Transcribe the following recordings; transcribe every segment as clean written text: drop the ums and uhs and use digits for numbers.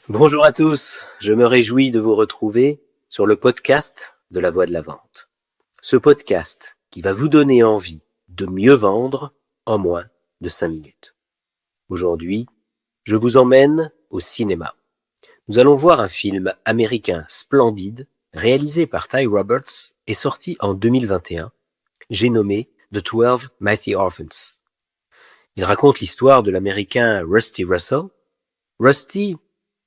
Bonjour à tous, je me réjouis de vous retrouver sur le podcast de la Voix de la Vente. Ce podcast qui va vous donner envie de mieux vendre en moins de 5 minutes. Aujourd'hui, je vous emmène au cinéma. Nous allons voir un film américain splendide réalisé par Ty Roberts et sorti en 2021. J'ai nommé The 12 Mighty Orphans. Il raconte l'histoire de l'américain Rusty Russell. Rusty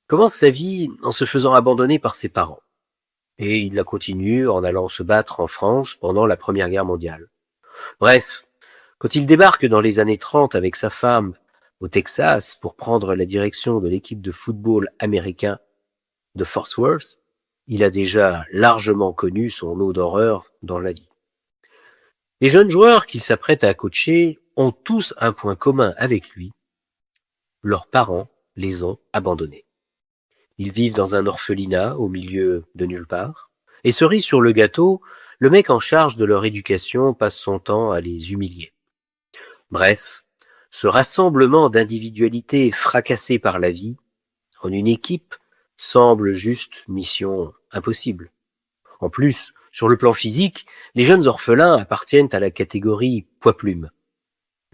commence sa vie en se faisant abandonner par ses parents. Et il la continue en allant se battre en France pendant la Première Guerre mondiale. Bref, quand il débarque dans les années 30 avec sa femme au Texas pour prendre la direction de l'équipe de football américain de Fort Worth, il a déjà largement connu son lot d'horreur dans la vie. Les jeunes joueurs qu'il s'apprête à coacher ont tous un point commun avec lui. Leurs parents les ont abandonnés. Ils vivent dans un orphelinat au milieu de nulle part. Et cerise sur le gâteau, le mec en charge de leur éducation passe son temps à les humilier. Bref, ce rassemblement d'individualités fracassées par la vie, en une équipe, semble juste mission impossible. En plus, sur le plan physique, les jeunes orphelins appartiennent à la catégorie poids-plume.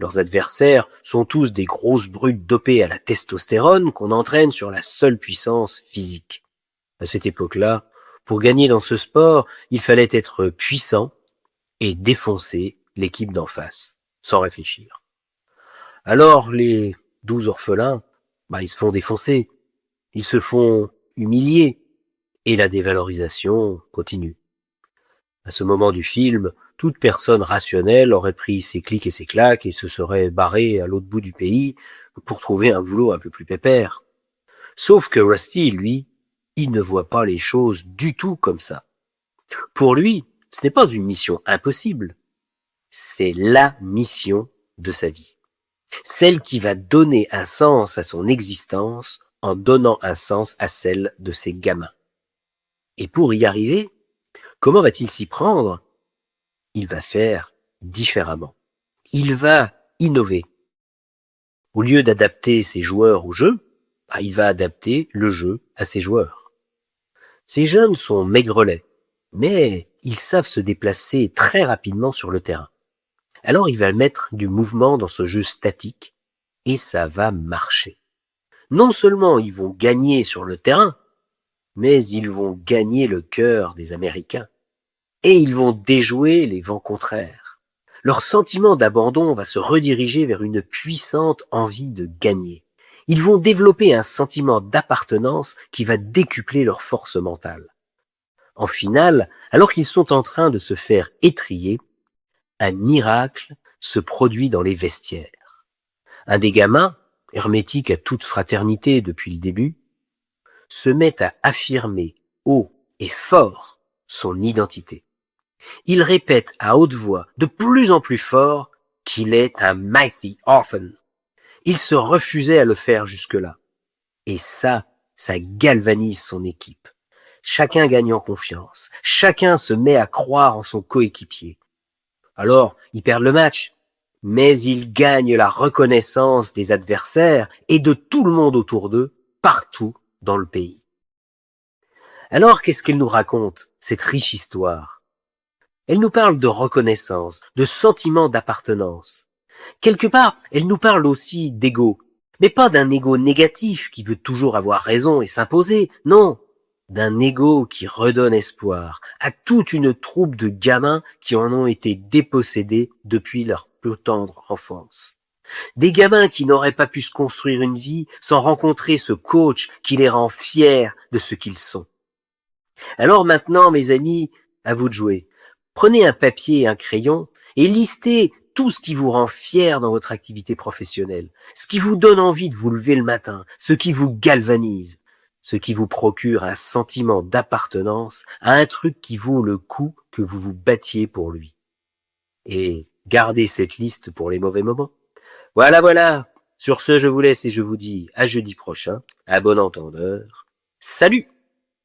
Leurs adversaires sont tous des grosses brutes dopées à la testostérone qu'on entraîne sur la seule puissance physique. À cette époque-là, pour gagner dans ce sport, il fallait être puissant et défoncer l'équipe d'en face, sans réfléchir. Alors les 12 orphelins, ils se font défoncer, ils se font humilier, et la dévalorisation continue. À ce moment du film, toute personne rationnelle aurait pris ses clics et ses claques et se serait barrée à l'autre bout du pays pour trouver un boulot un peu plus pépère. Sauf que Rusty, lui, il ne voit pas les choses du tout comme ça. Pour lui, ce n'est pas une mission impossible, c'est la mission de sa vie. Celle qui va donner un sens à son existence en donnant un sens à celle de ses gamins. Et pour y arriver, comment va-t-il s'y prendre ? Il va faire différemment. Il va innover. Au lieu d'adapter ses joueurs au jeu, il va adapter le jeu à ses joueurs. Ces jeunes sont maigrelets, mais ils savent se déplacer très rapidement sur le terrain. Alors il va mettre du mouvement dans ce jeu statique et ça va marcher. Non seulement ils vont gagner sur le terrain, mais ils vont gagner le cœur des Américains. Et ils vont déjouer les vents contraires. Leur sentiment d'abandon va se rediriger vers une puissante envie de gagner. Ils vont développer un sentiment d'appartenance qui va décupler leur force mentale. En finale, alors qu'ils sont en train de se faire étriller, un miracle se produit dans les vestiaires. Un des gamins, hermétique à toute fraternité depuis le début, se met à affirmer haut et fort son identité. Il répète à haute voix, de plus en plus fort, qu'il est un mighty orphan. Il se refusait à le faire jusque-là. Et ça galvanise son équipe. Chacun gagne en confiance. Chacun se met à croire en son coéquipier. Alors, ils perdent le match, mais ils gagnent la reconnaissance des adversaires et de tout le monde autour d'eux, partout dans le pays. Alors, qu'est-ce qu'elle nous raconte, cette riche histoire ? Elle nous parle de reconnaissance, de sentiment d'appartenance. Quelque part, elle nous parle aussi d'ego, mais pas d'un ego négatif qui veut toujours avoir raison et s'imposer, non, d'un ego qui redonne espoir à toute une troupe de gamins qui en ont été dépossédés depuis leur plus tendre enfance. Des gamins qui n'auraient pas pu se construire une vie sans rencontrer ce coach qui les rend fiers de ce qu'ils sont. Alors maintenant, mes amis, à vous de jouer. Prenez un papier et un crayon et listez tout ce qui vous rend fier dans votre activité professionnelle, ce qui vous donne envie de vous lever le matin, ce qui vous galvanise, ce qui vous procure un sentiment d'appartenance à un truc qui vaut le coup que vous vous battiez pour lui. Et gardez cette liste pour les mauvais moments. Voilà. Sur ce, je vous laisse et je vous dis à jeudi prochain. À bon entendeur. Salut!